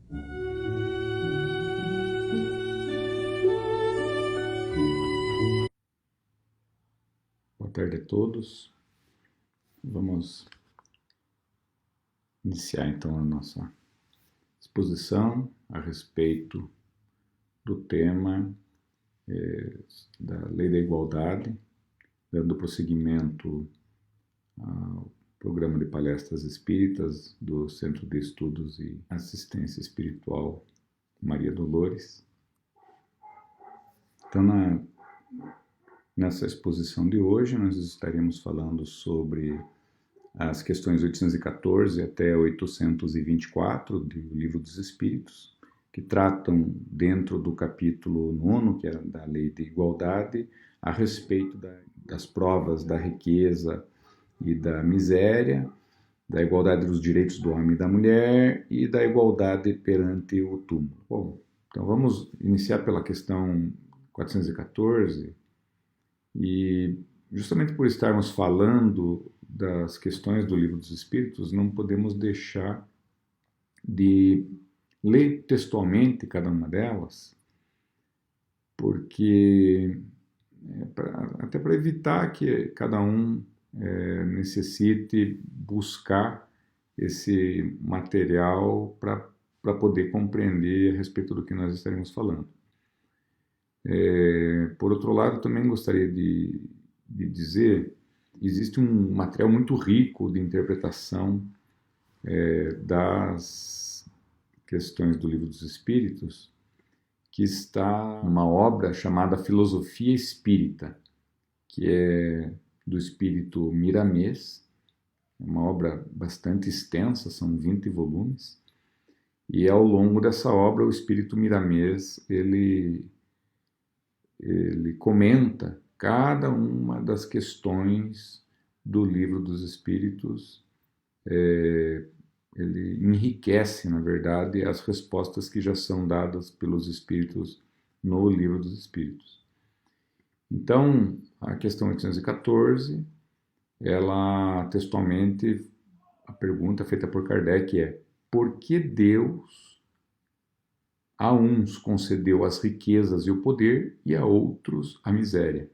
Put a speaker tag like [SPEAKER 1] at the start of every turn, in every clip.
[SPEAKER 1] Boa tarde a todos. Vamos iniciar então a nossa exposição a respeito do tema da Lei da Igualdade, dando prosseguimento ao programa de palestras espíritas do Centro de Estudos e Assistência Espiritual Maria Dolores. Então, nessa exposição de hoje, nós estaremos falando sobre as questões 814 até 824 do Livro dos Espíritos, que tratam, dentro do capítulo 9, que é da Lei de Igualdade, a respeito das provas da riqueza e da miséria, da igualdade dos direitos do homem e da mulher e da igualdade perante o túmulo. Bom, então vamos iniciar pela questão 414, e justamente por estarmos falando das questões do Livro dos Espíritos, não podemos deixar de ler textualmente cada uma delas, porque até para evitar que cada um necessite buscar esse material para poder compreender a respeito do que nós estaremos falando. Por outro lado, também gostaria de dizer que existe um material muito rico de interpretação das questões do Livro dos Espíritos, que está numa obra chamada Filosofia Espírita, que é do espírito Miramês, uma obra bastante extensa, são 20 volumes, e ao longo dessa obra o espírito Miramês, ele comenta cada uma das questões do Livro dos Espíritos, ele enriquece, na verdade, as respostas que já são dadas pelos Espíritos no Livro dos Espíritos. Então, a questão 814, ela textualmente, a pergunta feita por Kardec é: por que Deus a uns concedeu as riquezas e o poder e a outros a miséria?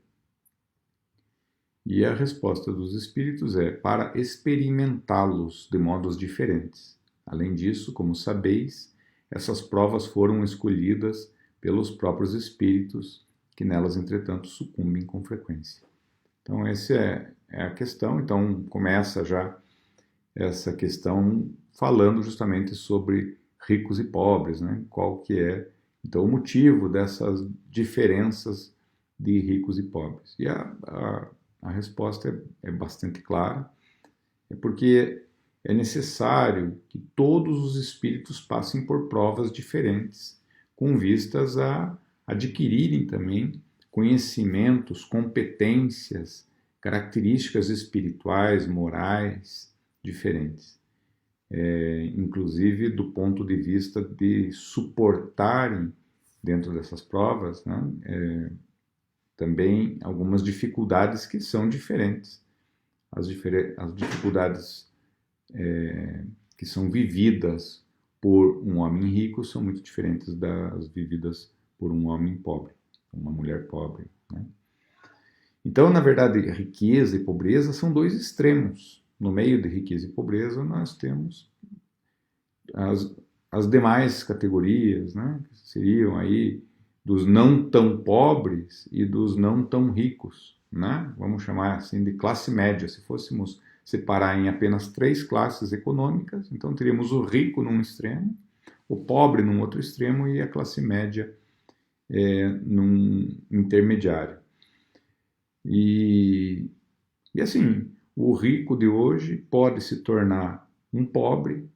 [SPEAKER 1] E a resposta dos Espíritos é: para experimentá-los de modos diferentes. Além disso, como sabeis, essas provas foram escolhidas pelos próprios Espíritos, que nelas, entretanto, sucumbem com frequência. Então, essa é a questão. Então, começa já essa questão falando justamente sobre ricos e pobres, né? Qual que é, então, o motivo dessas diferenças de ricos e pobres. E a resposta é bastante clara, é porque é necessário que todos os espíritos passem por provas diferentes, com vistas a adquirirem também conhecimentos, competências, características espirituais, morais diferentes. Inclusive do ponto de vista de suportarem dentro dessas provas, né, também algumas dificuldades que são diferentes. As dificuldades que são vividas por um homem rico são muito diferentes das vividas por um homem pobre, uma mulher pobre, né? Então, na verdade, riqueza e pobreza são dois extremos. No meio de riqueza e pobreza, nós temos as demais categorias, né? Que seriam aí dos não tão pobres e dos não tão ricos, né? Vamos chamar assim de classe média. Se fôssemos separar em apenas 3 classes econômicas, então teríamos o rico num extremo, o pobre num outro extremo e a classe média num intermediário. E assim, o rico de hoje pode se tornar um pobre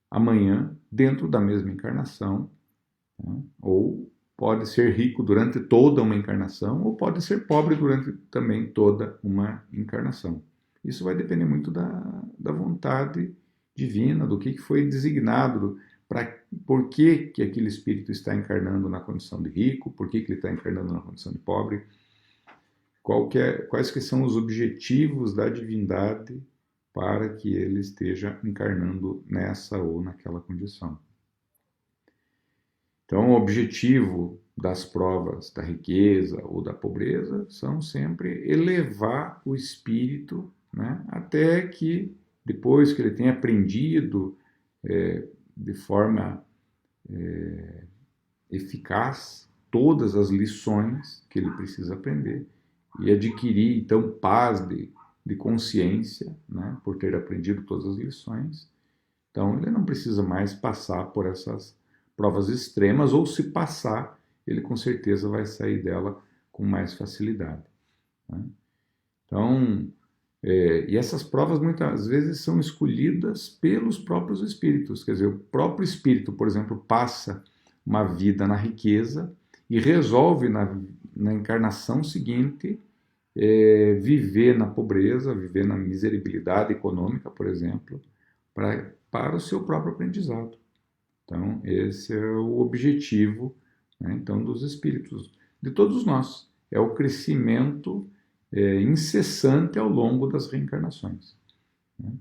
[SPEAKER 1] amanhã dentro da mesma encarnação, né? Ou pode ser rico durante toda uma encarnação, ou pode ser pobre durante também toda uma encarnação. Isso vai depender muito da vontade divina, do que foi designado, por que aquele espírito está encarnando na condição de rico, por que ele está encarnando na condição de pobre, quais que são os objetivos da divindade para que ele esteja encarnando nessa ou naquela condição. Então, o objetivo das provas da riqueza ou da pobreza são sempre elevar o espírito, né, até que, depois que ele tenha aprendido de forma eficaz todas as lições que ele precisa aprender e adquirir, então, paz de consciência, né, por ter aprendido todas as lições. Então, ele não precisa mais passar por essas provas extremas, ou se passar, ele com certeza vai sair dela com mais facilidade, né? Então, e essas provas muitas vezes são escolhidas pelos próprios espíritos. Quer dizer, o próprio espírito, por exemplo, passa uma vida na riqueza e resolve na encarnação seguinte viver na pobreza, viver na miserabilidade econômica, por exemplo, para o seu próprio aprendizado. Então, esse é o objetivo, né, então, dos espíritos, de todos nós. É o crescimento incessante ao longo das reencarnações, né?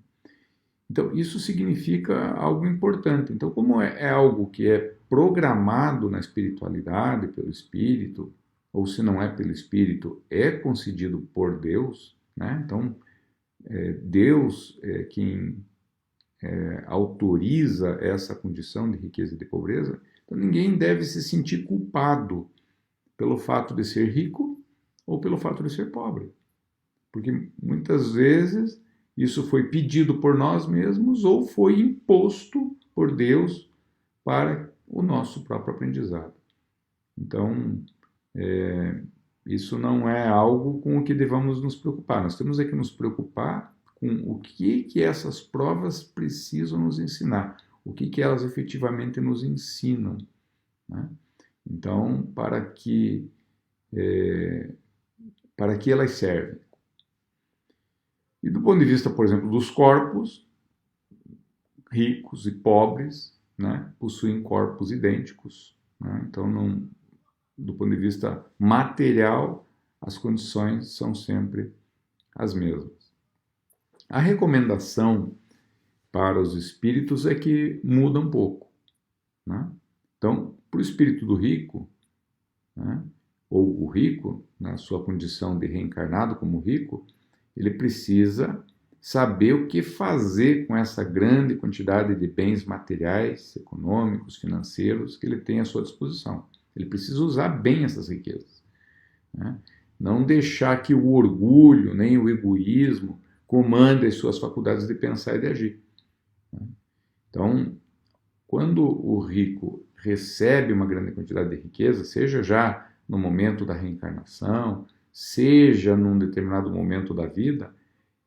[SPEAKER 1] Então, isso significa algo importante. Então, como é algo que é programado na espiritualidade, pelo Espírito, ou se não é pelo Espírito, é concedido por Deus, né? Então, Deus é quem autoriza essa condição de riqueza e de pobreza. Então, ninguém deve se sentir culpado pelo fato de ser rico ou pelo fato de ser pobre. Porque muitas vezes isso foi pedido por nós mesmos ou foi imposto por Deus para o nosso próprio aprendizado. Então, isso não é algo com o que devamos nos preocupar. Nós temos que nos preocupar com o que essas provas precisam nos ensinar, o que elas efetivamente nos ensinam, né? Então, para que elas servem? E do ponto de vista, por exemplo, dos corpos, ricos e pobres, né, possuem corpos idênticos, né? Então, do ponto de vista material, as condições são sempre as mesmas. A recomendação para os espíritos é que muda um pouco, né? Então, para o espírito do rico, né, ou o rico, na sua condição de reencarnado como rico, ele precisa saber o que fazer com essa grande quantidade de bens materiais, econômicos, financeiros que ele tem à sua disposição. Ele precisa usar bem essas riquezas, né? Não deixar que o orgulho, nem o egoísmo comande as suas faculdades de pensar e de agir, né? Então, quando o rico recebe uma grande quantidade de riqueza, seja já no momento da reencarnação, seja num determinado momento da vida,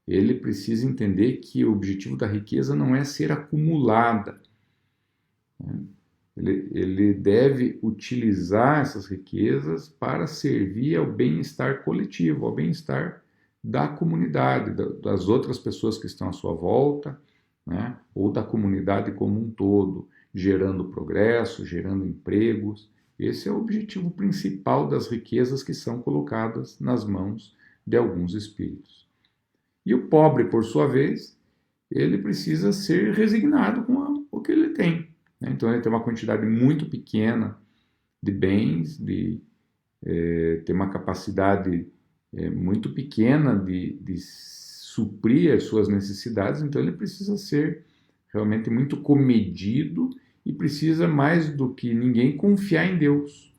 [SPEAKER 1] ele precisa entender que o objetivo da riqueza não é ser acumulada, né? Ele deve utilizar essas riquezas para servir ao bem-estar coletivo, ao bem-estar da comunidade, das outras pessoas que estão à sua volta, né? Ou da comunidade como um todo, gerando progresso, gerando empregos. Esse é o objetivo principal das riquezas que são colocadas nas mãos de alguns espíritos. E o pobre, por sua vez, ele precisa ser resignado com o que ele tem, né? Então, ele tem uma quantidade muito pequena de bens, tem uma capacidade muito pequena de suprir as suas necessidades, então ele precisa ser realmente muito comedido e precisa, mais do que ninguém, confiar em Deus,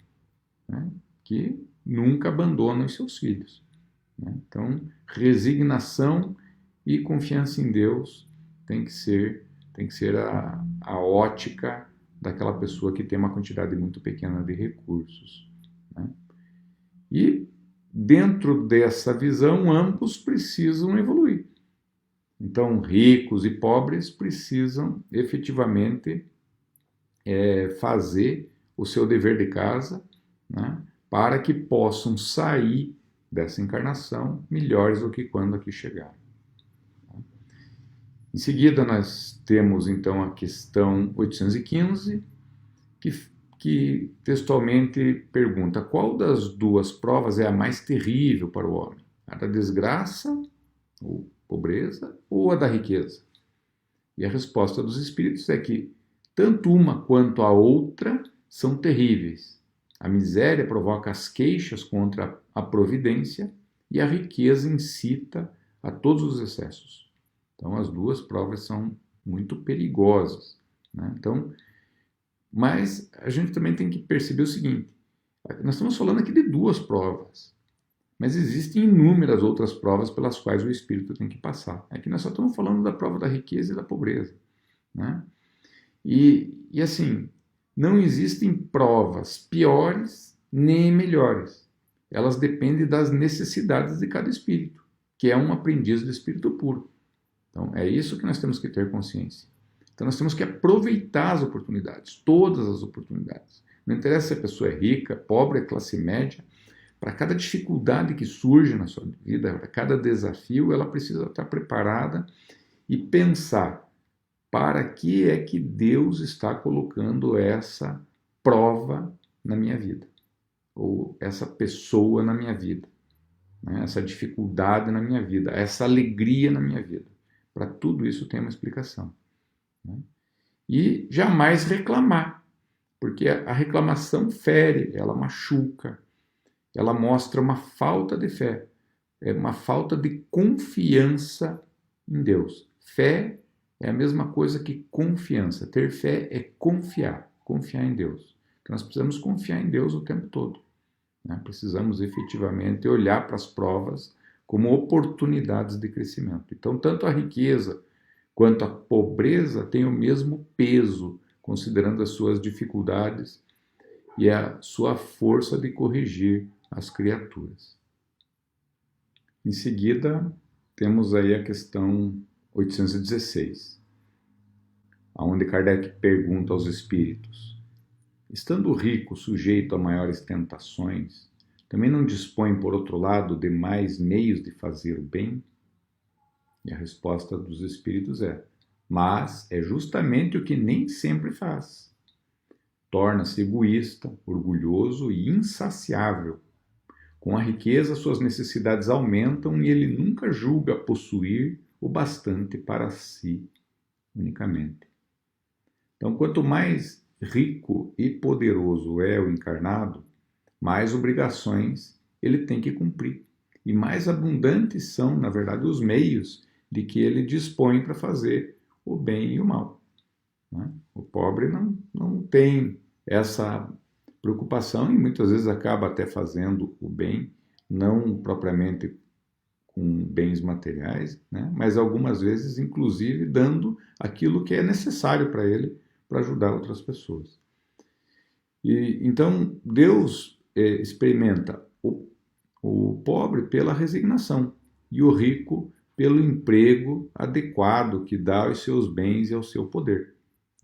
[SPEAKER 1] né, que nunca abandona os seus filhos, né? Então, resignação e confiança em Deus tem que ser a ótica daquela pessoa que tem uma quantidade muito pequena de recursos, né? E dentro dessa visão, ambos precisam evoluir. Então, ricos e pobres precisam efetivamente fazer o seu dever de casa, né, para que possam sair dessa encarnação melhores do que quando aqui chegaram. Em seguida, nós temos então a questão 815, que textualmente pergunta: qual das duas provas é a mais terrível para o homem? A da desgraça, ou pobreza, ou a da riqueza? E a resposta dos espíritos é que tanto uma quanto a outra são terríveis. A miséria provoca as queixas contra a providência e a riqueza incita a todos os excessos. Então, as duas provas são muito perigosas, né? Então, mas a gente também tem que perceber o seguinte: nós estamos falando aqui de duas provas, mas existem inúmeras outras provas pelas quais o espírito tem que passar. Aqui nós só estamos falando da prova da riqueza e da pobreza, né? E assim, não existem provas piores nem melhores. Elas dependem das necessidades de cada espírito, que é um aprendiz do espírito puro. Então, é isso que nós temos que ter consciência. Então, nós temos que aproveitar as oportunidades, todas as oportunidades. Não interessa se a pessoa é rica, pobre, é classe média. Para cada dificuldade que surge na sua vida, para cada desafio, ela precisa estar preparada e pensar: para que é que Deus está colocando essa prova na minha vida? Ou essa pessoa na minha vida? Né? Essa dificuldade na minha vida? Essa alegria na minha vida? Para tudo isso tem uma explicação, né? E jamais reclamar, porque a reclamação fere, ela machuca, ela mostra uma falta de fé, é uma falta de confiança em Deus. Fé é a mesma coisa que confiança. Ter fé é confiar em Deus. Então nós precisamos confiar em Deus o tempo todo, né? Precisamos efetivamente olhar para as provas como oportunidades de crescimento. Então, tanto a riqueza quanto a pobreza têm o mesmo peso, considerando as suas dificuldades e a sua força de corrigir as criaturas. Em seguida, temos aí a questão 816, onde Kardec pergunta aos espíritos: estando o rico sujeito a maiores tentações, também não dispõe, por outro lado, de mais meios de fazer o bem? E a resposta dos espíritos é: mas é justamente o que nem sempre faz. Torna-se egoísta, orgulhoso e insaciável. Com a riqueza, suas necessidades aumentam e ele nunca julga possuir o bastante para si unicamente. Então, quanto mais rico e poderoso é o encarnado, mais obrigações ele tem que cumprir. E mais abundantes são, na verdade, os meios de que ele dispõe para fazer o bem e o mal, né? O pobre não tem essa preocupação e muitas vezes acaba até fazendo o bem, não propriamente com bens materiais, né? Mas algumas vezes, inclusive, dando aquilo que é necessário para ele para ajudar outras pessoas. E então Deus experimenta o pobre pela resignação e o rico pelo emprego adequado que dá aos seus bens e ao seu poder,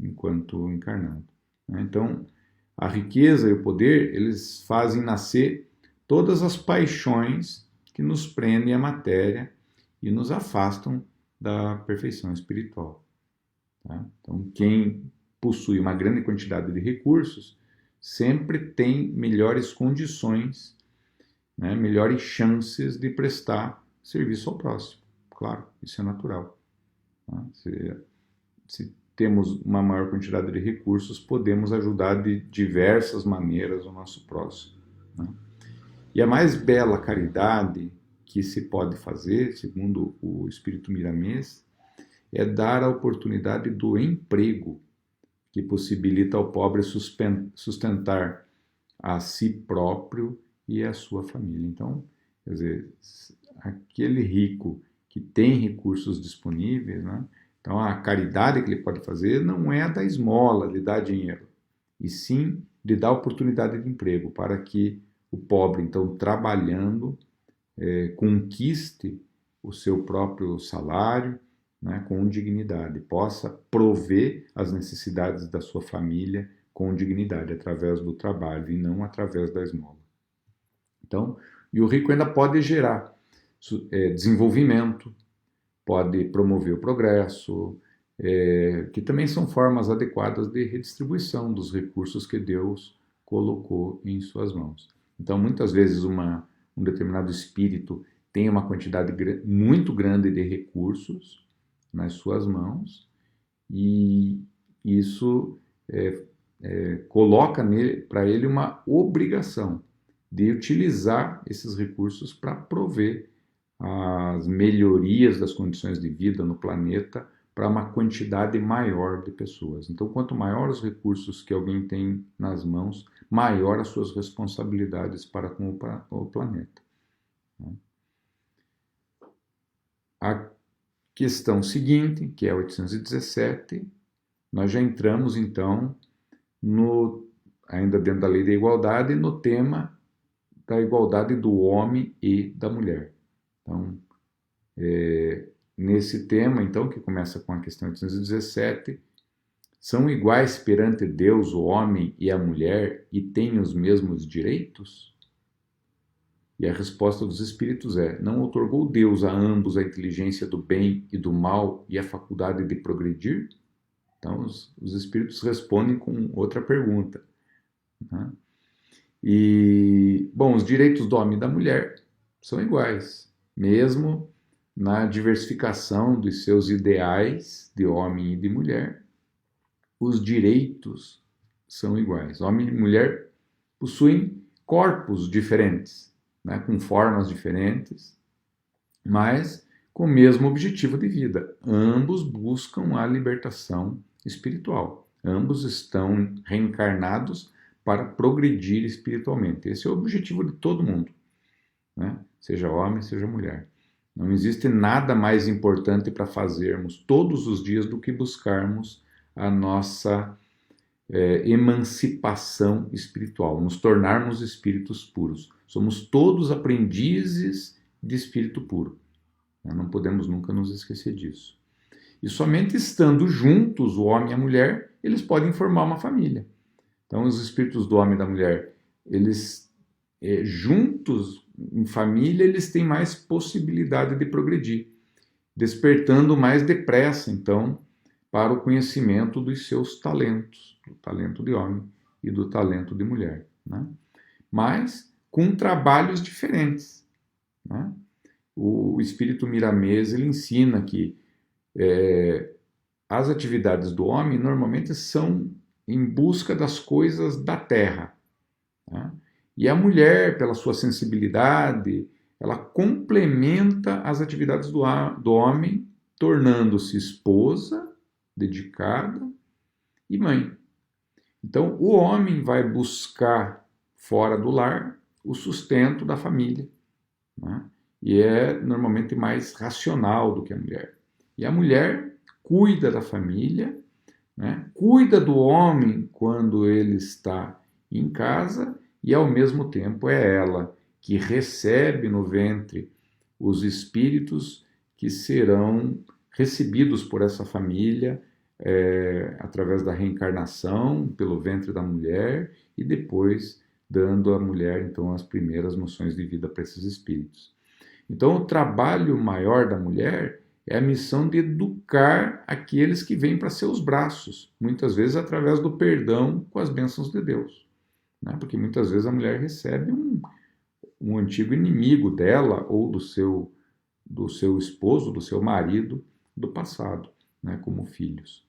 [SPEAKER 1] enquanto encarnado. Então, a riqueza e o poder, eles fazem nascer todas as paixões que nos prendem à matéria e nos afastam da perfeição espiritual, tá? Então, quem possui uma grande quantidade de recursos sempre tem melhores condições, né, melhores chances de prestar serviço ao próximo. Claro, isso é natural, tá? Se temos uma maior quantidade de recursos, podemos ajudar de diversas maneiras o nosso próximo, né? E a mais bela caridade que se pode fazer, segundo o Espírito Miramês, é dar a oportunidade do emprego, que possibilita ao pobre sustentar a si próprio e a sua família. Então, quer dizer, aquele rico que tem recursos disponíveis, né? Então a caridade que ele pode fazer não é a da esmola, de dar dinheiro, e sim de dar oportunidade de emprego para que o pobre, então, trabalhando, conquiste o seu próprio salário, né, com dignidade, possa prover as necessidades da sua família com dignidade, através do trabalho e não através da esmola. Então, e o rico ainda pode gerar desenvolvimento, pode promover o progresso, que também são formas adequadas de redistribuição dos recursos que Deus colocou em suas mãos. Então, muitas vezes um determinado espírito tem uma quantidade muito grande de recursos nas suas mãos, e isso coloca para ele uma obrigação de utilizar esses recursos para prover as melhorias das condições de vida no planeta para uma quantidade maior de pessoas. Então, quanto maior os recursos que alguém tem nas mãos, maior as suas responsabilidades para com o planeta. A questão seguinte, que é 817, nós já entramos então ainda dentro da lei da igualdade, no tema da igualdade do homem e da mulher. Então, nesse tema, então, que começa com a questão 817, são iguais perante Deus o homem e a mulher e têm os mesmos direitos? E a resposta dos espíritos é: não outorgou Deus a ambos a inteligência do bem e do mal e a faculdade de progredir? Então, os espíritos respondem com outra pergunta. Né? E, bom, os direitos do homem e da mulher são iguais, mesmo na diversificação dos seus ideais de homem e de mulher, os direitos são iguais. Homem e mulher possuem corpos diferentes, né, com formas diferentes, mas com o mesmo objetivo de vida. Ambos buscam a libertação espiritual. Ambos estão reencarnados para progredir espiritualmente. Esse é o objetivo de todo mundo, né? Seja homem, seja mulher. Não existe nada mais importante para fazermos todos os dias do que buscarmos a nossa emancipação espiritual, nos tornarmos espíritos puros. Somos todos aprendizes de espírito puro. Não podemos nunca nos esquecer disso. E somente estando juntos, o homem e a mulher, eles podem formar uma família. Então, os espíritos do homem e da mulher, eles juntos, em família, eles têm mais possibilidade de progredir, despertando mais depressa, então, para o conhecimento dos seus talentos, do talento de homem e do talento de mulher, né? Mas com trabalhos diferentes, né? O espírito Miramês, ele ensina que as atividades do homem normalmente são em busca das coisas da terra, né? E a mulher, pela sua sensibilidade, ela complementa as atividades do homem, tornando-se esposa, dedicada e mãe. Então, o homem vai buscar fora do lar o sustento da família, né? E é normalmente mais racional do que a mulher. E a mulher cuida da família, né? Cuida do homem quando ele está em casa e, ao mesmo tempo, é ela que recebe no ventre os espíritos que serão recebidos por essa família através da reencarnação pelo ventre da mulher e depois dando à mulher então as primeiras noções de vida para esses espíritos. Então o trabalho maior da mulher é a missão de educar aqueles que vêm para seus braços, muitas vezes através do perdão com as bênçãos de Deus, né? Porque muitas vezes a mulher recebe um antigo inimigo dela ou do seu esposo, do seu marido do passado, né? Como filhos.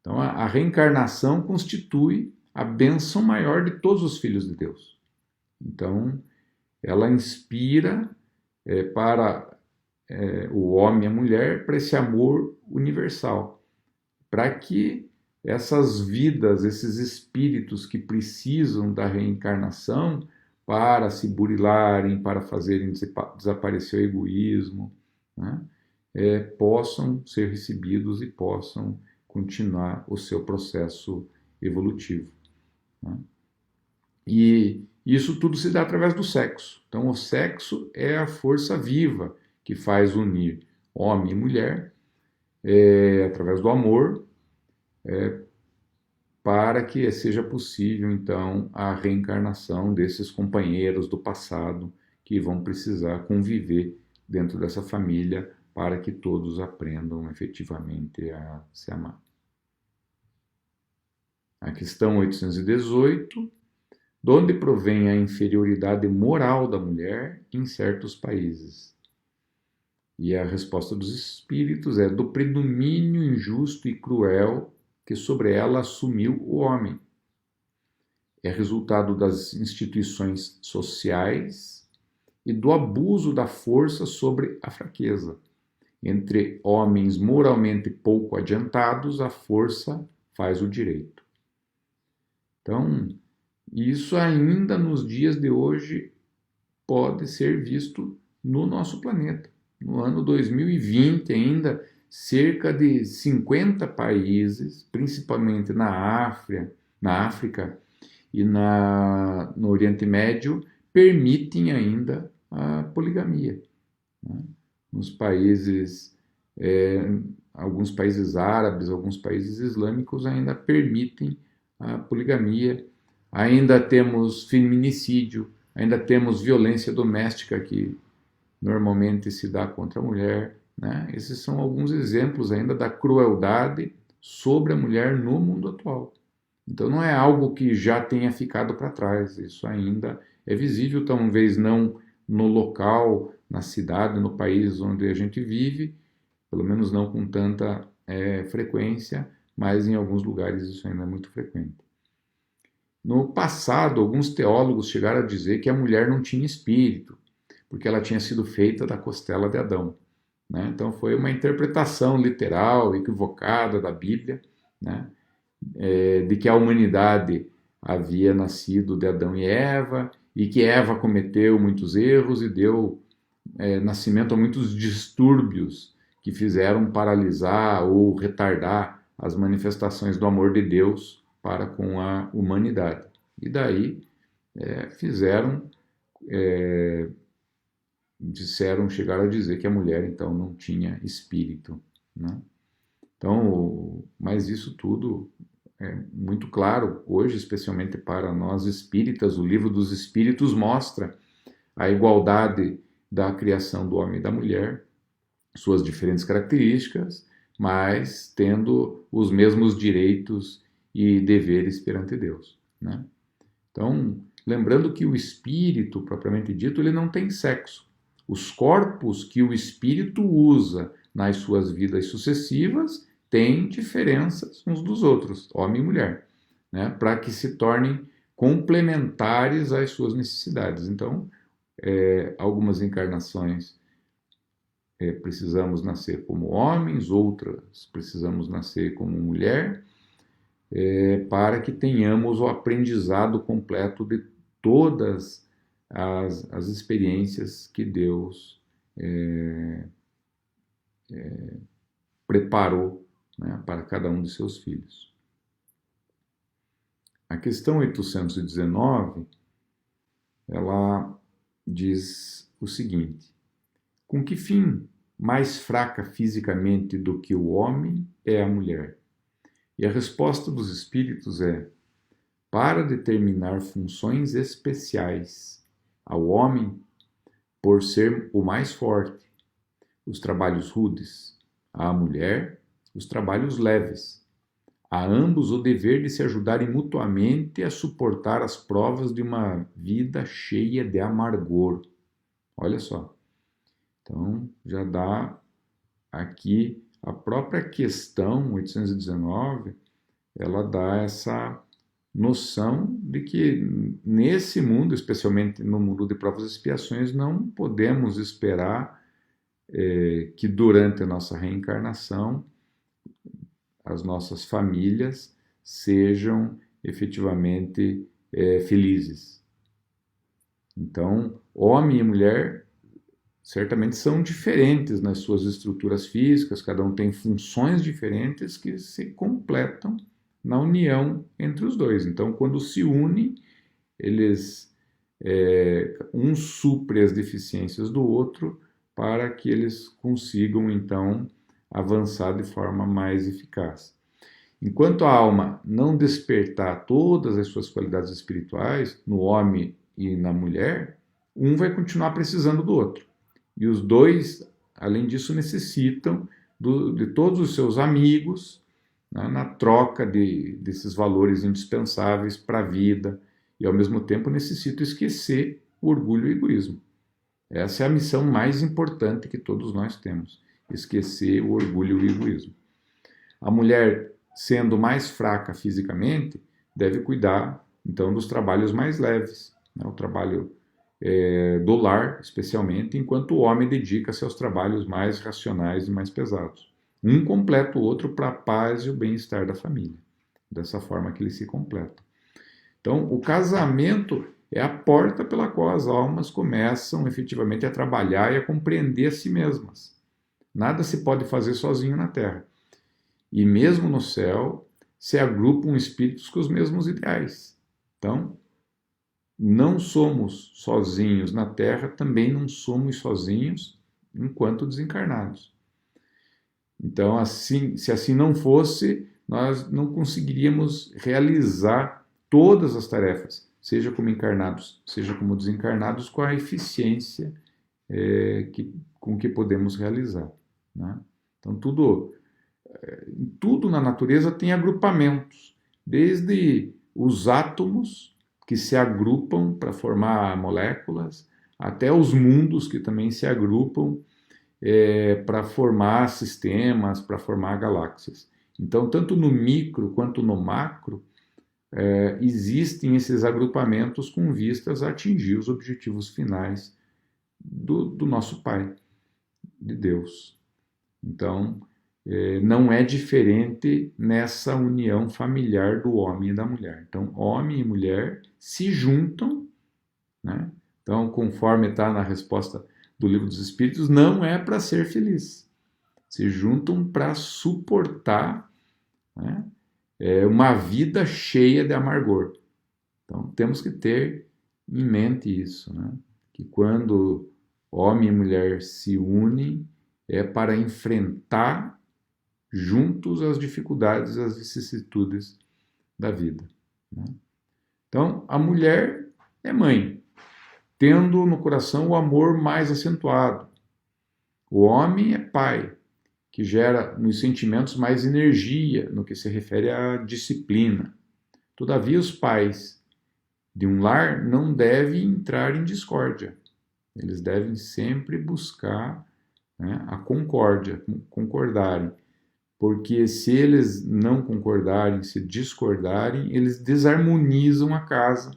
[SPEAKER 1] Então, a reencarnação constitui a bênção maior de todos os filhos de Deus. Então, ela inspira para o homem e a mulher para esse amor universal, para que essas vidas, esses espíritos que precisam da reencarnação para se burilarem, para fazerem desaparecer o egoísmo, né? Possam ser recebidos e possam continuar o seu processo evolutivo, né? E isso tudo se dá através do sexo. Então, o sexo é a força viva que faz unir homem e mulher, através do amor, para que seja possível, então, a reencarnação desses companheiros do passado que vão precisar conviver dentro dessa família para que todos aprendam efetivamente a se amar. A questão 818, de onde provém a inferioridade moral da mulher em certos países? E a resposta dos espíritos é do predomínio injusto e cruel que sobre ela assumiu o homem, é resultado das instituições sociais e do abuso da força sobre a fraqueza. Entre homens moralmente pouco adiantados, a força faz o direito. Então, isso ainda nos dias de hoje pode ser visto no nosso planeta. No ano 2020 ainda, cerca de 50 países, principalmente na África e no Oriente Médio, permitem ainda a poligamia. Né? Nos países, alguns países árabes, alguns países islâmicos ainda permitem a poligamia. Ainda temos feminicídio, ainda temos violência doméstica que normalmente se dá contra a mulher. Né? Esses são alguns exemplos ainda da crueldade sobre a mulher no mundo atual. Então não é algo que já tenha ficado para trás, isso ainda é visível, talvez não no local, na cidade, no país onde a gente vive, pelo menos não com tanta frequência, mas em alguns lugares isso ainda é muito frequente. No passado, alguns teólogos chegaram a dizer que a mulher não tinha espírito, porque ela tinha sido feita da costela de Adão. Né? Então foi uma interpretação literal, equivocada da Bíblia, né? De que a humanidade havia nascido de Adão e Eva, e que Eva cometeu muitos erros e deu nascimento a muitos distúrbios que fizeram paralisar ou retardar as manifestações do amor de Deus para com a humanidade. E daí chegaram a dizer que a mulher então não tinha espírito. Né? Então, mas isso tudo é muito claro hoje, especialmente para nós espíritas. O Livro dos Espíritos mostra a igualdade da criação do homem e da mulher, suas diferentes características, mas tendo os mesmos direitos e deveres perante Deus. Né? Então, lembrando que o espírito, propriamente dito, ele não tem sexo. Os corpos que o espírito usa nas suas vidas sucessivas têm diferenças uns dos outros, homem e mulher, né? Para que se tornem complementares às suas necessidades. Então, algumas encarnações precisamos nascer como homens, outras precisamos nascer como mulher, para que tenhamos o aprendizado completo de todas as experiências que Deus preparou, né, para cada um de seus filhos. A questão 819, ela diz o seguinte: com que fim mais fraca fisicamente do que o homem é a mulher? E a resposta dos espíritos é: para determinar funções especiais ao homem, por ser o mais forte, os trabalhos rudes, à mulher, os trabalhos leves. A ambos o dever de se ajudarem mutuamente a suportar as provas de uma vida cheia de amargor. Olha só. Então, já dá aqui a própria questão 819, ela dá essa noção de que nesse mundo, especialmente no mundo de provas e expiações, não podemos esperar que durante a nossa reencarnação as nossas famílias sejam efetivamente felizes. Então, homem e mulher certamente são diferentes nas suas estruturas físicas, cada um tem funções diferentes que se completam na união entre os dois. Então, quando se unem, um supre as deficiências do outro para que eles consigam, então, avançar de forma mais eficaz. Enquanto a alma não despertar todas as suas qualidades espirituais, no homem e na mulher, um vai continuar precisando do outro. E os dois, além disso, necessitam de todos os seus amigos, né, na troca desses valores indispensáveis para a vida, e ao mesmo tempo necessitam esquecer o orgulho e o egoísmo. Essa é a missão mais importante que todos nós temos, esquecer o orgulho e o egoísmo. A mulher, sendo mais fraca fisicamente, deve cuidar então, dos trabalhos mais leves, né? O trabalho do lar, especialmente, enquanto o homem dedica-se aos trabalhos mais racionais e mais pesados. Um completa o outro para a paz e o bem-estar da família. Dessa forma que eles se completam. Então, o casamento é a porta pela qual as almas começam efetivamente a trabalhar e a compreender a si mesmas. Nada se pode fazer sozinho na Terra. E mesmo no céu, se agrupam espíritos com os mesmos ideais. Então, não somos sozinhos na Terra, também não somos sozinhos enquanto desencarnados. Então, assim, se assim não fosse, nós não conseguiríamos realizar todas as tarefas, seja como encarnados, seja como desencarnados, com a eficiência com que podemos realizar. Né? Então, tudo na natureza tem agrupamentos, desde os átomos, que se agrupam para formar moléculas, até os mundos, que também se agrupam para formar sistemas, para formar galáxias. Então, tanto no micro quanto no macro, existem esses agrupamentos com vistas a atingir os objetivos finais do nosso Pai, de Deus. Então, não é diferente nessa união familiar do homem e da mulher. Então, homem e mulher se juntam, né? Então, conforme está na resposta do Livro dos Espíritos, não é para ser feliz. Se juntam para suportar, né, uma vida cheia de amargor. Então, temos que ter em mente isso, né? Que quando homem e mulher se unem, é para enfrentar juntos as dificuldades e as vicissitudes da vida. Né? Então, a mulher é mãe, tendo no coração o amor mais acentuado. O homem é pai, que gera nos sentimentos mais energia no que se refere à disciplina. Todavia, os pais de um lar não devem entrar em discórdia. Eles devem sempre buscar, né, a concórdia, concordarem. Porque se eles não concordarem, se discordarem, eles desarmonizam a casa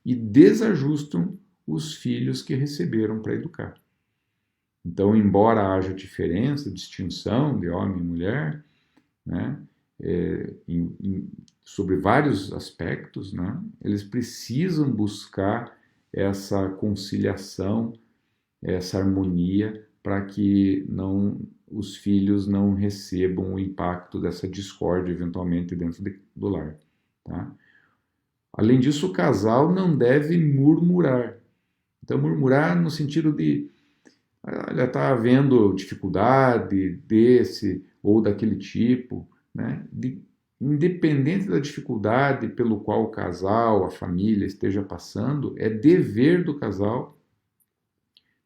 [SPEAKER 1] e desajustam os filhos que receberam para educar. Então, embora haja diferença, distinção de homem e mulher, né, sobre vários aspectos, né, eles precisam buscar essa conciliação, essa harmonia, para que os filhos não recebam o impacto dessa discórdia eventualmente dentro do lar. Tá? Além disso, o casal não deve murmurar. Então, murmurar no sentido de olha, está havendo dificuldade desse ou daquele tipo, né? Independente da dificuldade pelo qual o casal, a família esteja passando, é dever do casal,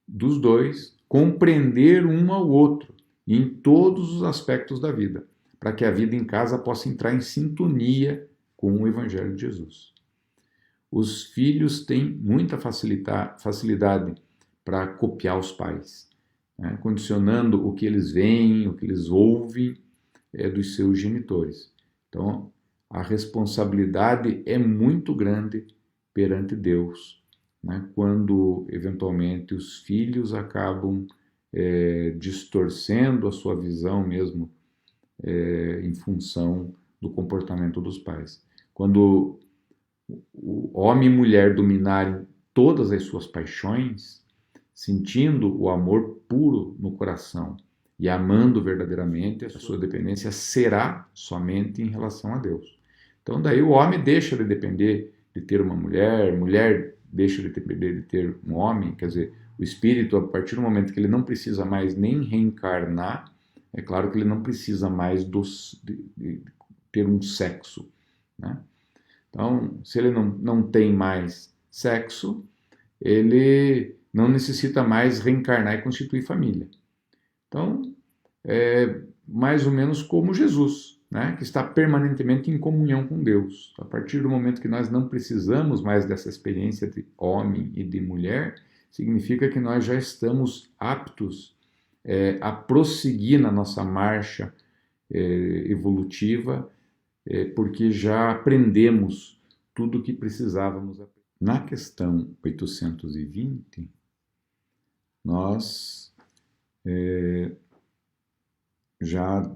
[SPEAKER 1] dos dois, compreender um ao outro em todos os aspectos da vida, para que a vida em casa possa entrar em sintonia com o Evangelho de Jesus. Os filhos têm muita facilidade para copiar os pais, né? Condicionando o que eles veem, o que eles ouvem dos seus genitores. Então, a responsabilidade é muito grande perante Deus, né? Quando, eventualmente, os filhos acabam distorcendo a sua visão mesmo em função do comportamento dos pais. Quando o homem e mulher dominarem todas as suas paixões, sentindo o amor puro no coração e amando verdadeiramente, a sua dependência será somente em relação a Deus. Então, daí o homem deixa de depender de ter uma mulher, mulher deixa de depender de ter um homem, quer dizer, o espírito, a partir do momento que ele não precisa mais nem reencarnar, é claro que ele não precisa mais de ter um sexo, né? Então, se ele não tem mais sexo, ele não necessita mais reencarnar e constituir família. Então, é mais ou menos como Jesus, né, que está permanentemente em comunhão com Deus. A partir do momento que nós não precisamos mais dessa experiência de homem e de mulher, significa que nós já estamos aptos a prosseguir na nossa marcha evolutiva, porque já aprendemos tudo o que precisávamos aprender. Na questão 820, nós já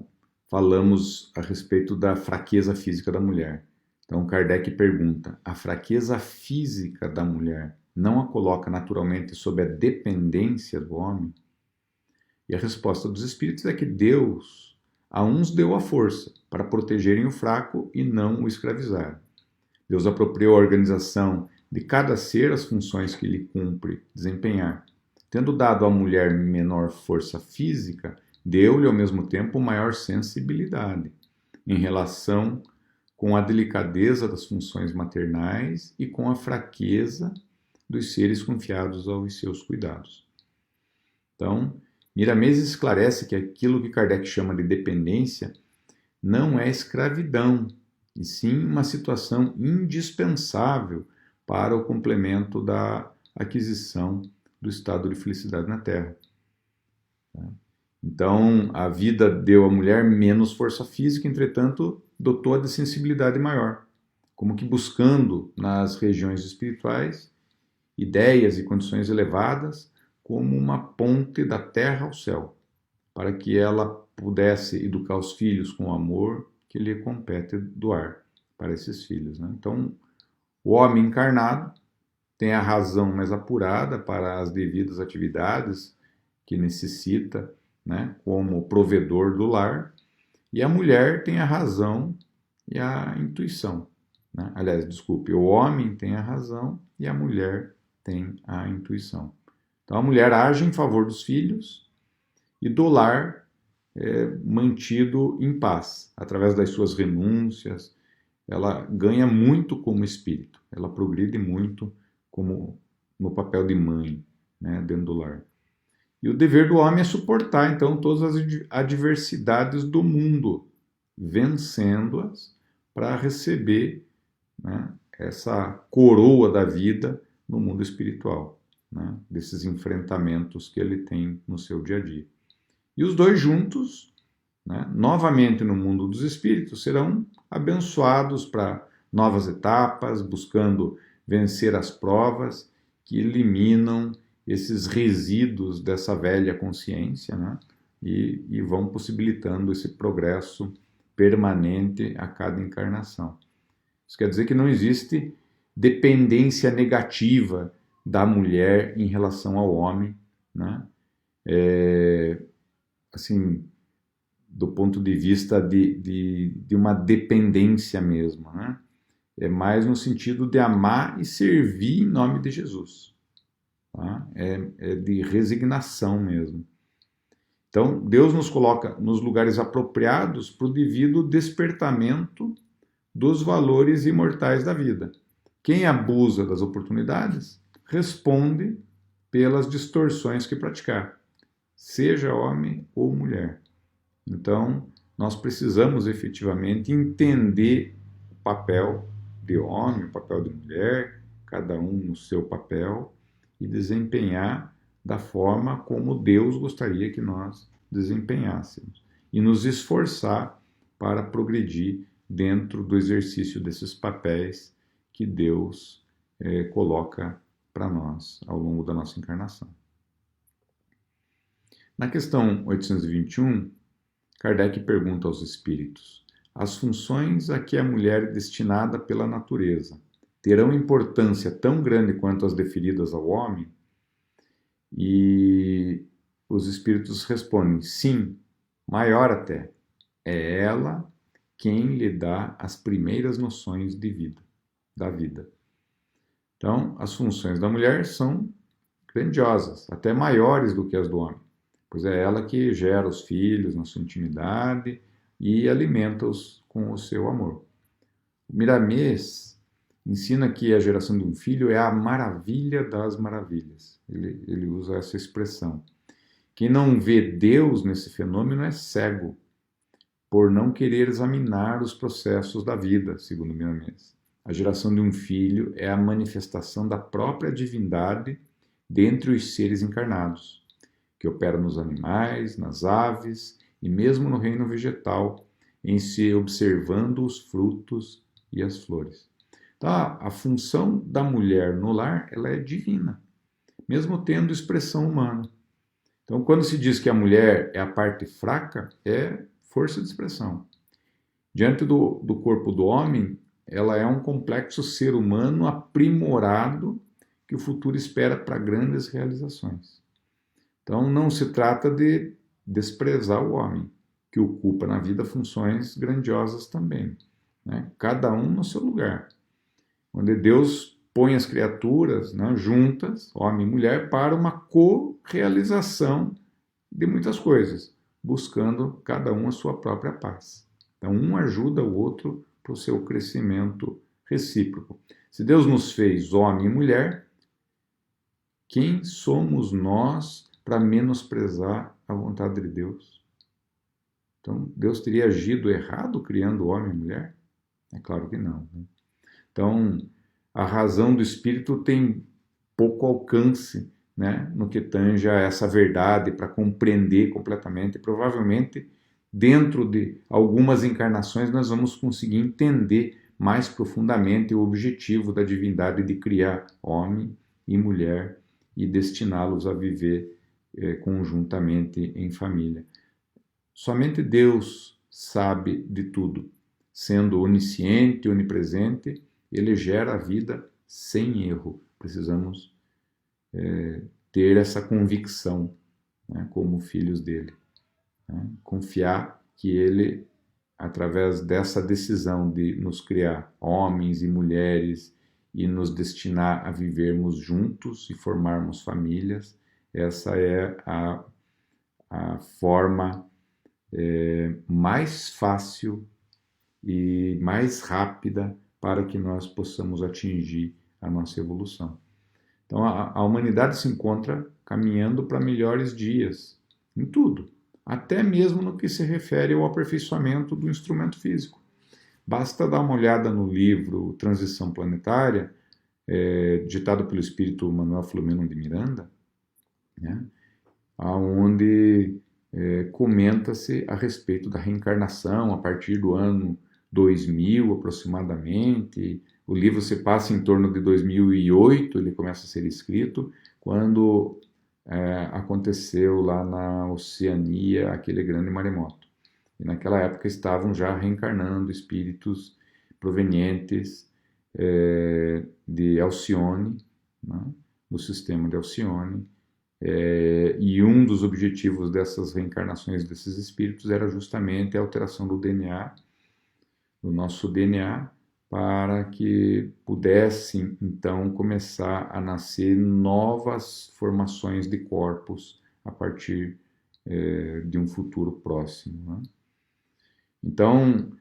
[SPEAKER 1] falamos a respeito da fraqueza física da mulher. Então, Kardec pergunta: a fraqueza física da mulher não a coloca naturalmente sob a dependência do homem? E a resposta dos espíritos é que Deus a uns deu a força para protegerem o fraco e não o escravizar. Deus apropriou a organização de cada ser as funções que lhe cumpre desempenhar. Tendo dado à mulher menor força física, deu-lhe ao mesmo tempo maior sensibilidade em relação com a delicadeza das funções maternais e com a fraqueza dos seres confiados aos seus cuidados. Então, Miramês esclarece que aquilo que Kardec chama de dependência não é escravidão, e sim uma situação indispensável para o complemento da aquisição do estado de felicidade na Terra. Então, a vida deu à mulher menos força física, entretanto, dotou-a de sensibilidade maior, como que buscando nas regiões espirituais ideias e condições elevadas como uma ponte da terra ao céu, para que ela pudesse educar os filhos com o amor que lhe compete doar para esses filhos. Né? Então, o homem encarnado tem a razão mais apurada para as devidas atividades que necessita, né, como provedor do lar, e a mulher tem a razão e a intuição. Né? Aliás, desculpe, o homem tem a razão e a mulher tem a intuição. Então a mulher age em favor dos filhos e do lar mantido em paz, através das suas renúncias. Ela ganha muito como espírito, ela progride muito como no papel de mãe, né, dentro do lar. E o dever do homem é suportar, então, todas as adversidades do mundo, vencendo-as para receber, né, essa coroa da vida no mundo espiritual, né, desses enfrentamentos que ele tem no seu dia a dia. E os dois juntos, né, novamente no mundo dos espíritos, serão abençoados para novas etapas, buscando vencer as provas que eliminam esses resíduos dessa velha consciência, né, e vão possibilitando esse progresso permanente a cada encarnação. Isso quer dizer que não existe dependência negativa da mulher em relação ao homem, né? Assim, do ponto de vista de uma dependência mesmo, né? É mais no sentido de amar e servir em nome de Jesus. Tá? É de resignação mesmo. Então, Deus nos coloca nos lugares apropriados para o devido despertamento dos valores imortais da vida. Quem abusa das oportunidades responde pelas distorções que praticar, seja homem ou mulher. Então, nós precisamos efetivamente entender o papel de homem, o papel de mulher, cada um no seu papel, e desempenhar da forma como Deus gostaria que nós desempenhássemos. E nos esforçar para progredir dentro do exercício desses papéis que Deus coloca para nós ao longo da nossa encarnação. Na questão 821, Kardec pergunta aos espíritos: as funções a que a mulher é destinada pela natureza terão importância tão grande quanto as deferidas ao homem? E os espíritos respondem: sim, maior até. É ela quem lhe dá as primeiras noções de vida, da vida. Então, as funções da mulher são grandiosas, até maiores do que as do homem, pois é ela que gera os filhos na sua intimidade e alimenta-os com o seu amor. O Miramês ensina que a geração de um filho é a maravilha das maravilhas. Ele usa essa expressão. Quem não vê Deus nesse fenômeno é cego, por não querer examinar os processos da vida, segundo Miramês. A geração de um filho é a manifestação da própria divindade dentre os seres encarnados, que opera nos animais, nas aves e mesmo no reino vegetal, em se observando os frutos e as flores. Então, a função da mulher no lar, ela é divina, mesmo tendo expressão humana. Então, quando se diz que a mulher é a parte fraca, é força de expressão. Diante do corpo do homem, ela é um complexo ser humano aprimorado que o futuro espera para grandes realizações. Então, não se trata de desprezar o homem, que ocupa na vida funções grandiosas também, né? Cada um no seu lugar, onde Deus põe as criaturas, né, juntas, homem e mulher, para uma co-realização de muitas coisas, buscando cada um a sua própria paz. Então, um ajuda o outro para o seu crescimento recíproco. Se Deus nos fez homem e mulher, quem somos nós para menosprezar a vontade de Deus? Então, Deus teria agido errado criando homem e mulher? É claro que não, né? Então, a razão do Espírito tem pouco alcance, né, no que tange a essa verdade para compreender completamente. Provavelmente, dentro de algumas encarnações, nós vamos conseguir entender mais profundamente o objetivo da divindade de criar homem e mulher e destiná-los a viver conjuntamente em família. Somente Deus sabe de tudo. Sendo onisciente, onipresente, Ele gera a vida sem erro. Precisamos ter essa convicção, né, como filhos dele. Né? Confiar que Ele, através dessa decisão de nos criar homens e mulheres e nos destinar a vivermos juntos e formarmos famílias, essa é a forma mais fácil e mais rápida para que nós possamos atingir a nossa evolução. Então, a humanidade se encontra caminhando para melhores dias, em tudo, até mesmo no que se refere ao aperfeiçoamento do instrumento físico. Basta dar uma olhada no livro Transição Planetária, ditado pelo espírito Manuel Filomeno de Miranda, né, onde comenta-se a respeito da reencarnação a partir do ano 2000 aproximadamente. O livro se passa em torno de 2008, ele começa a ser escrito, quando aconteceu lá na Oceania aquele grande maremoto. E naquela época estavam já reencarnando espíritos provenientes de Alcione, né, do sistema de Alcione, e um dos objetivos dessas reencarnações desses espíritos era justamente a alteração do DNA, do nosso DNA, para que pudessem então começar a nascer novas formações de corpos a partir de um futuro próximo, né? Então,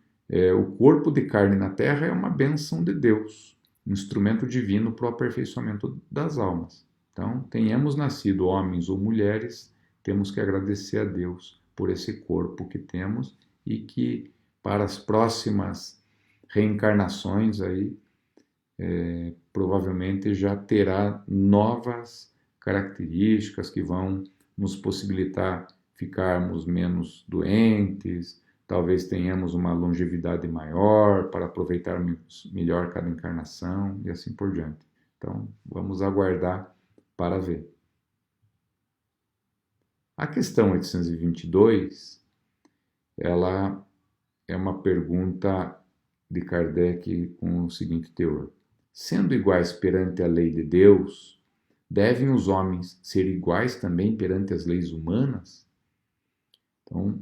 [SPEAKER 1] o corpo de carne na Terra é uma bênção de Deus, um instrumento divino para o aperfeiçoamento das almas. Então, tenhamos nascido homens ou mulheres, temos que agradecer a Deus por esse corpo que temos e que para as próximas reencarnações aí, provavelmente já terá novas características que vão nos possibilitar ficarmos menos doentes, talvez tenhamos uma longevidade maior para aproveitarmos melhor cada encarnação e assim por diante. Então, vamos aguardar para ver. A questão 822, ela é uma pergunta de Kardec com o seguinte teor: sendo iguais perante a lei de Deus, devem os homens ser iguais também perante as leis humanas? Então,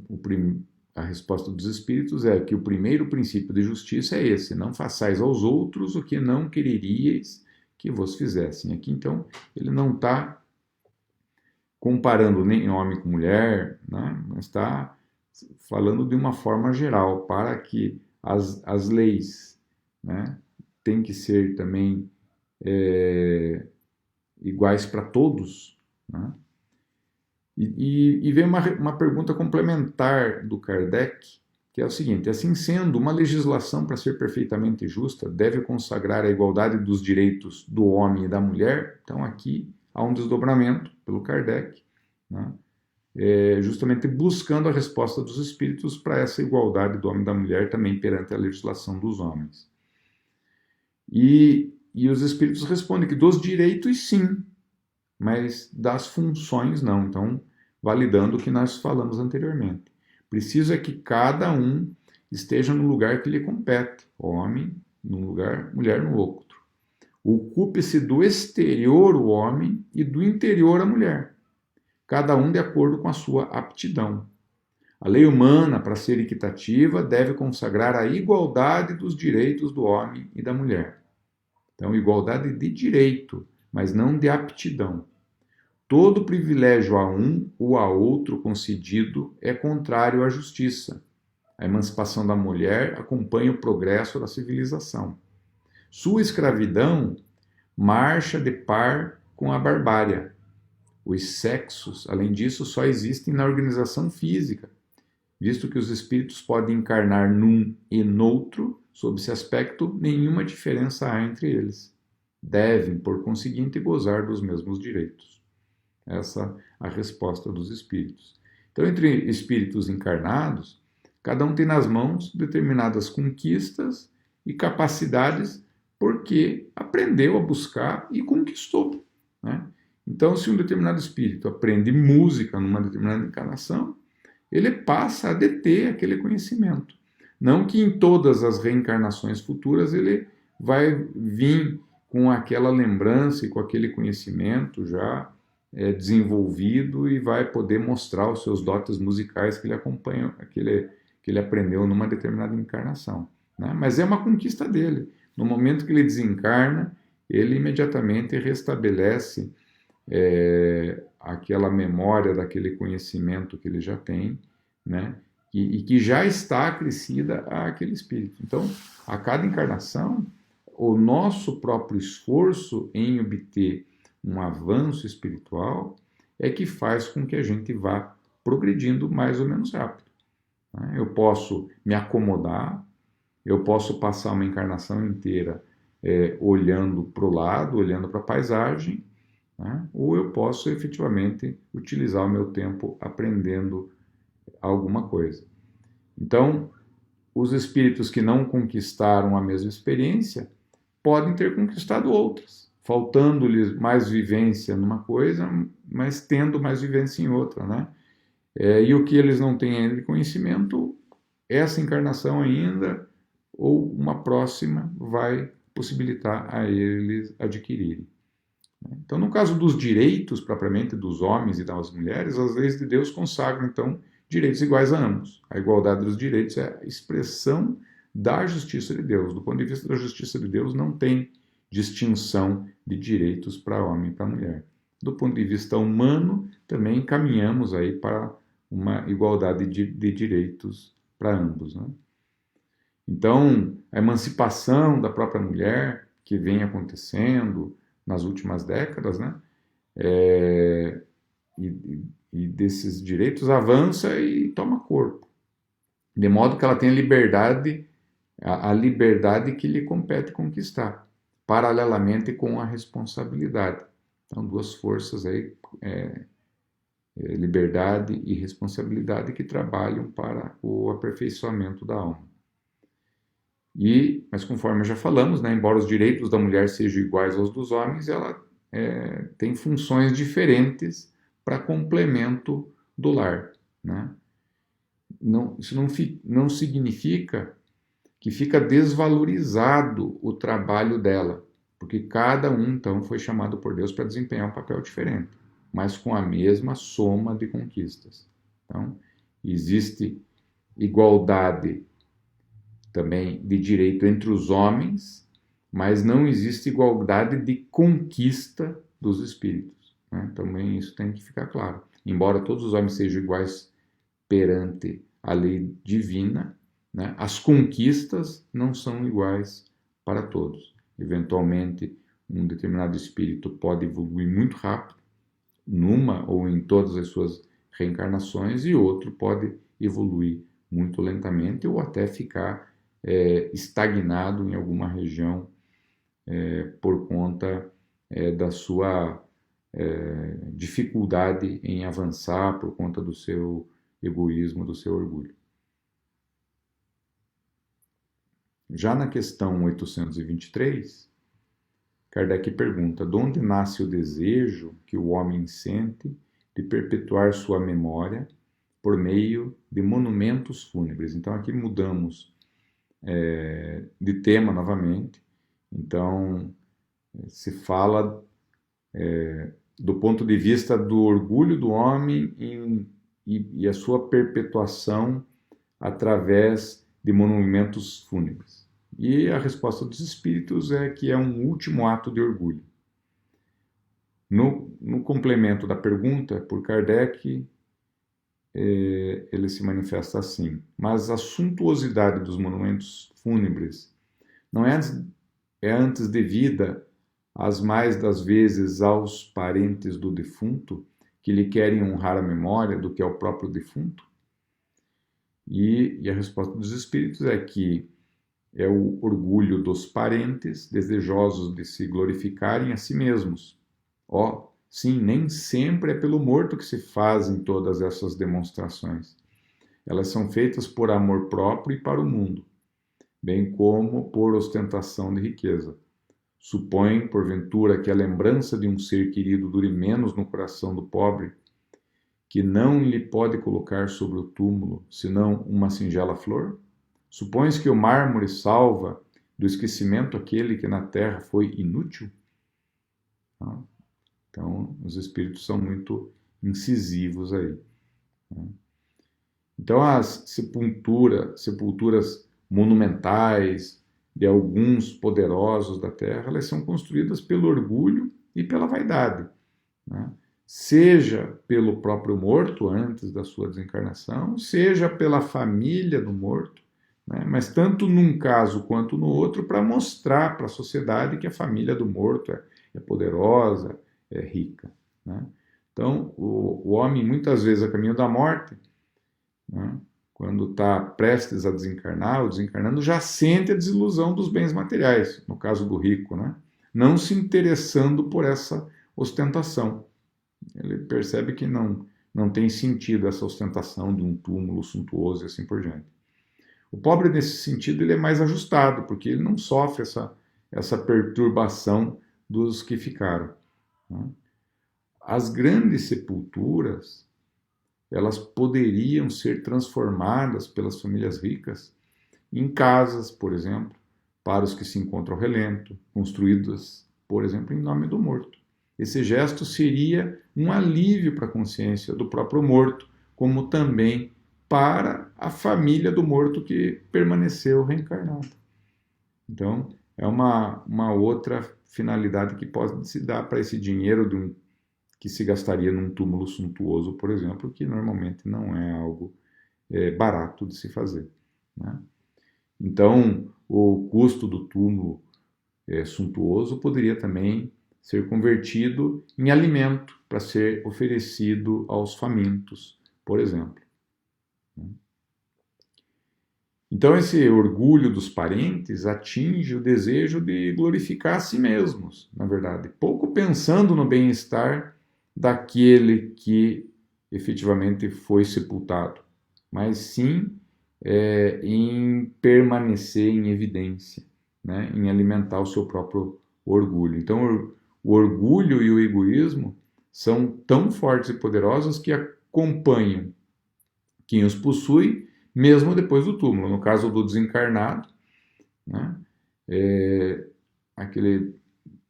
[SPEAKER 1] a resposta dos Espíritos é que o primeiro princípio de justiça é esse: não façais aos outros o que não quereríeis que vos fizessem. Aqui, então, ele não está comparando nem homem com mulher, né? Mas está falando de uma forma geral, para que as leis, né, têm que ser também iguais para todos, né? E vem uma pergunta complementar do Kardec, que é o seguinte: assim sendo, uma legislação para ser perfeitamente justa deve consagrar a igualdade dos direitos do homem e da mulher. Então aqui há um desdobramento pelo Kardec, né, justamente buscando a resposta dos espíritos para essa igualdade do homem e da mulher também perante a legislação dos homens. E os espíritos respondem que dos direitos sim, mas das funções não. Então, validando o que nós falamos anteriormente. Preciso é que cada um esteja no lugar que lhe compete. Homem num lugar, mulher no outro. Ocupe-se do exterior o homem e do interior a mulher, cada um de acordo com a sua aptidão. A lei humana, para ser equitativa, deve consagrar a igualdade dos direitos do homem e da mulher. Então, igualdade de direito, mas não de aptidão. Todo privilégio a um ou a outro concedido é contrário à justiça. A emancipação da mulher acompanha o progresso da civilização. Sua escravidão marcha de par com a barbárie. Os sexos, além disso, só existem na organização física, visto que os espíritos podem encarnar num e noutro, sob esse aspecto, nenhuma diferença há entre eles. Devem, por conseguinte, gozar dos mesmos direitos. Essa é a resposta dos espíritos. Então, entre espíritos encarnados, cada um tem nas mãos determinadas conquistas e capacidades porque aprendeu a buscar e conquistou, né? Então, se um determinado espírito aprende música numa determinada encarnação, ele passa a deter aquele conhecimento. Não que em todas as reencarnações futuras ele vai vir com aquela lembrança e com aquele conhecimento já desenvolvido e vai poder mostrar os seus dotes musicais que ele acompanha, que ele aprendeu numa determinada encarnação, né? Mas é uma conquista dele. No momento que ele desencarna, ele imediatamente restabelece aquela memória daquele conhecimento que ele já tem, né? E que já está acrescida àquele espírito. Então, a cada encarnação, o nosso próprio esforço em obter um avanço espiritual é que faz com que a gente vá progredindo mais ou menos rápido, né? Eu posso me acomodar, eu posso passar uma encarnação inteira olhando para o lado, olhando para a paisagem, né? Ou eu posso efetivamente utilizar o meu tempo aprendendo alguma coisa. Então, os espíritos que não conquistaram a mesma experiência podem ter conquistado outras, faltando-lhes mais vivência numa coisa, mas tendo mais vivência em outra, né? E o que eles não têm ainda de conhecimento, essa encarnação ainda ou uma próxima vai possibilitar a eles adquirirem. Então, no caso dos direitos, propriamente, dos homens e das mulheres, as leis de Deus consagram, então, direitos iguais a ambos. A igualdade dos direitos é a expressão da justiça de Deus. Do ponto de vista da justiça de Deus, não tem distinção de direitos para homem e para mulher. Do ponto de vista humano, também caminhamos aí para uma igualdade de direitos para ambos, né? Então, a emancipação da própria mulher, que vem acontecendo nas últimas décadas, né? E desses direitos avança e toma corpo, de modo que ela tenha liberdade, a liberdade que lhe compete conquistar, paralelamente com a responsabilidade. Então, duas forças aí, liberdade e responsabilidade, que trabalham para o aperfeiçoamento da alma. Mas conforme já falamos, né, embora os direitos da mulher sejam iguais aos dos homens, ela tem funções diferentes para complemento do lar, né? Isso não significa que fica desvalorizado o trabalho dela, porque cada um, então, foi chamado por Deus para desempenhar um papel diferente, mas com a mesma soma de conquistas. Então, existe igualdade também de direito entre os homens, mas não existe igualdade de conquista dos espíritos, né? Também isso tem que ficar claro. Embora todos os homens sejam iguais perante a lei divina, né, as conquistas não são iguais para todos. Eventualmente, um determinado espírito pode evoluir muito rápido, numa ou em todas as suas reencarnações, e outro pode evoluir muito lentamente ou até ficar estagnado em alguma região por conta da sua dificuldade em avançar, por conta do seu egoísmo, do seu orgulho. Já na questão 823, Kardec pergunta: de onde nasce o desejo que o homem sente de perpetuar sua memória por meio de monumentos fúnebres? Então aqui mudamos de tema novamente. Então se fala do ponto de vista do orgulho do homem e a sua perpetuação através de monumentos fúnebres. E a resposta dos espíritos é que é um último ato de orgulho. No complemento da pergunta, por Kardec, ele se manifesta assim: mas a suntuosidade dos monumentos fúnebres não é antes devida, as mais das vezes, aos parentes do defunto, que lhe querem honrar a memória do que ao próprio defunto? E a resposta dos espíritos é que é o orgulho dos parentes, desejosos de se glorificarem a si mesmos. Sim, nem sempre é pelo morto que se fazem todas essas demonstrações. Elas são feitas por amor próprio e para o mundo, bem como por ostentação de riqueza. Supõe, porventura, que a lembrança de um ser querido dure menos no coração do pobre, que não lhe pode colocar sobre o túmulo, senão uma singela flor? Supões que o mármore salva do esquecimento aquele que na terra foi inútil? Então, os espíritos são muito incisivos aí. Então, as sepulturas monumentais de alguns poderosos da terra, elas são construídas pelo orgulho e pela vaidade, né? Seja pelo próprio morto antes da sua desencarnação, seja pela família do morto, né? Mas tanto num caso quanto no outro, para mostrar para a sociedade que a família do morto é poderosa, é rica, né? Então, o homem, muitas vezes, a caminho da morte, né, quando está prestes a desencarnar, ou desencarnando, já sente a desilusão dos bens materiais, no caso do rico, né? Não se interessando por essa ostentação. Ele percebe que não tem sentido essa ostentação de um túmulo suntuoso e assim por diante. O pobre, nesse sentido, ele é mais ajustado, porque ele não sofre essa perturbação dos que ficaram, né? As grandes sepulturas, elas poderiam ser transformadas pelas famílias ricas em casas, por exemplo, para os que se encontram ao relento, construídas, por exemplo, em nome do morto. Esse gesto seria um alívio para a consciência do próprio morto, como também para a família do morto que permaneceu reencarnada. Então, é uma outra finalidade que pode se dar para esse dinheiro que se gastaria num túmulo suntuoso, por exemplo, que normalmente não é algo barato de se fazer, né? Então, o custo do túmulo suntuoso poderia também ser convertido em alimento para ser oferecido aos famintos, por exemplo. Então, esse orgulho dos parentes atinge o desejo de glorificar a si mesmos, na verdade, pouco pensando no bem-estar daquele que efetivamente foi sepultado, mas sim em permanecer em evidência, né, em alimentar o seu próprio orgulho. Então, o orgulho e o egoísmo são tão fortes e poderosos que acompanham quem os possui, mesmo depois do túmulo. No caso do desencarnado, né, aquele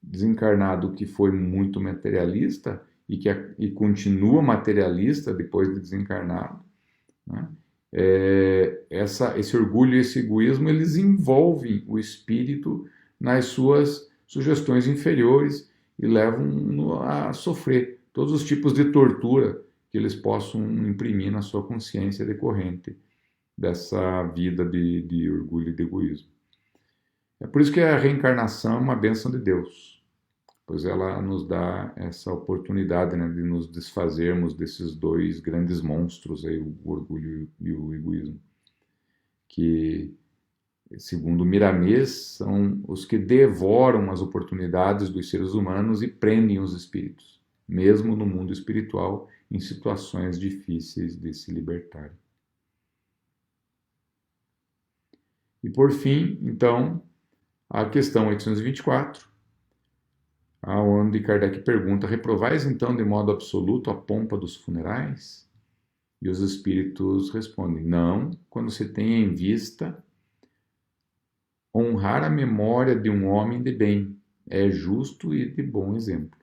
[SPEAKER 1] desencarnado que foi muito materialista e continua materialista depois de desencarnado, né, esse orgulho e esse egoísmo, eles envolvem o espírito nas suas sugestões inferiores e levam a sofrer todos os tipos de tortura que eles possam imprimir na sua consciência decorrente dessa vida de orgulho e de egoísmo. É por isso que a reencarnação é uma bênção de Deus, pois ela nos dá essa oportunidade, né, de nos desfazermos desses dois grandes monstros, aí, o orgulho e o egoísmo, que, segundo Miramês, são os que devoram as oportunidades dos seres humanos e prendem os espíritos, mesmo no mundo espiritual, em situações difíceis de se libertar. E por fim, então, a questão 824, onde Kardec pergunta: reprovais então de modo absoluto a pompa dos funerais? E os espíritos respondem: não, quando se tem em vista honrar a memória de um homem de bem, é justo e de bom exemplo.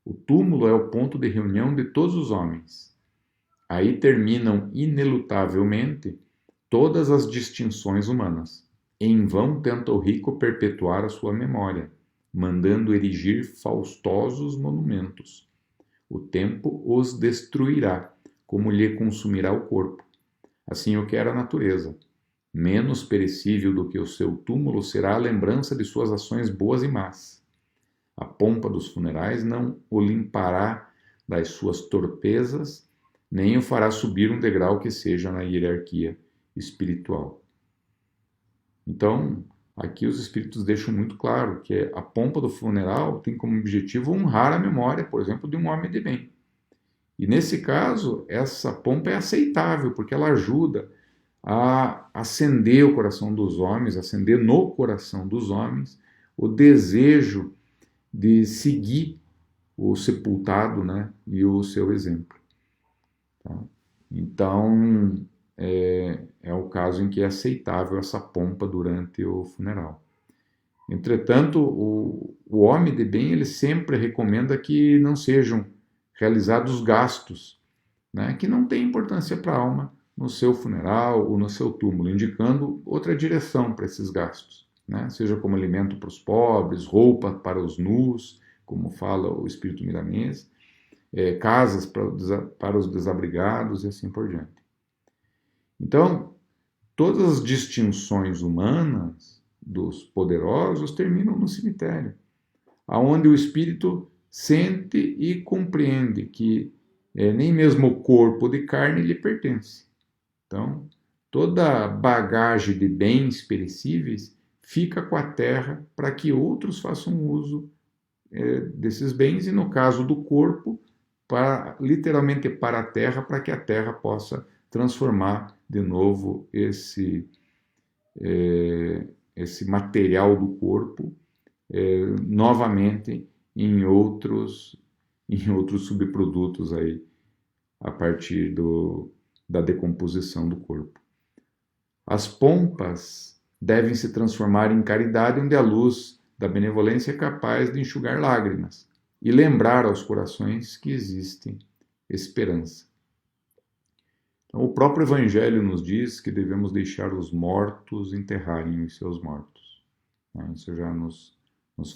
[SPEAKER 1] O túmulo é o ponto de reunião de todos os homens. Aí terminam inelutavelmente todas as distinções humanas. Em vão tenta o rico perpetuar a sua memória, mandando erigir faustosos monumentos. O tempo os destruirá, como lhe consumirá o corpo. Assim o quer a natureza. Menos perecível do que o seu túmulo será a lembrança de suas ações boas e más. A pompa dos funerais não o limpará das suas torpezas, nem o fará subir um degrau que seja na hierarquia espiritual. Então, aqui os espíritos deixam muito claro que a pompa do funeral tem como objetivo honrar a memória, por exemplo, de um homem de bem. E nesse caso, essa pompa é aceitável, porque ela ajuda a acender o coração dos homens, acender no coração dos homens o desejo de seguir o sepultado, né, e o seu exemplo. Tá? Então, é o caso em que é aceitável essa pompa durante o funeral. Entretanto, o homem de bem ele sempre recomenda que não sejam realizados gastos, né, que não têm importância para a alma, no seu funeral ou no seu túmulo, indicando outra direção para esses gastos, né? Seja como alimento para os pobres, roupa para os nus, como fala o Espírito Milanês, casas para os desabrigados e assim por diante. Então, todas as distinções humanas dos poderosos terminam no cemitério, aonde o espírito sente e compreende que nem mesmo o corpo de carne lhe pertence. Então, toda bagagem de bens perecíveis fica com a terra para que outros façam uso desses bens, e no caso do corpo, literalmente para a terra, para que a terra possa transformar de novo esse material do corpo novamente em outros subprodutos aí, a partir da decomposição do corpo. As pompas devem se transformar em caridade, onde a luz da benevolência é capaz de enxugar lágrimas e lembrar aos corações que existe esperança. Então, o próprio Evangelho nos diz que devemos deixar os mortos enterrarem os seus mortos. Isso já nos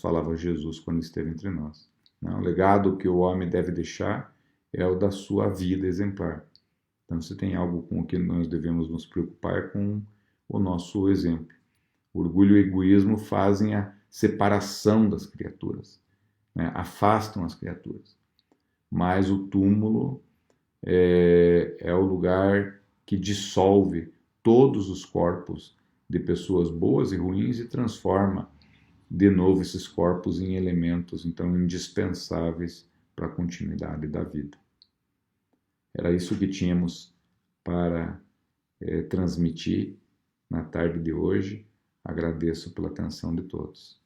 [SPEAKER 1] falava Jesus quando esteve entre nós. O legado que o homem deve deixar é o da sua vida exemplar. Então, se tem algo com o que nós devemos nos preocupar, é com o nosso exemplo. O orgulho e o egoísmo fazem a separação das criaturas, né? Afastam as criaturas. Mas o túmulo é o lugar que dissolve todos os corpos de pessoas boas e ruins e transforma de novo esses corpos em elementos, então, indispensáveis para a continuidade da vida. Era isso que tínhamos para transmitir na tarde de hoje. Agradeço pela atenção de todos.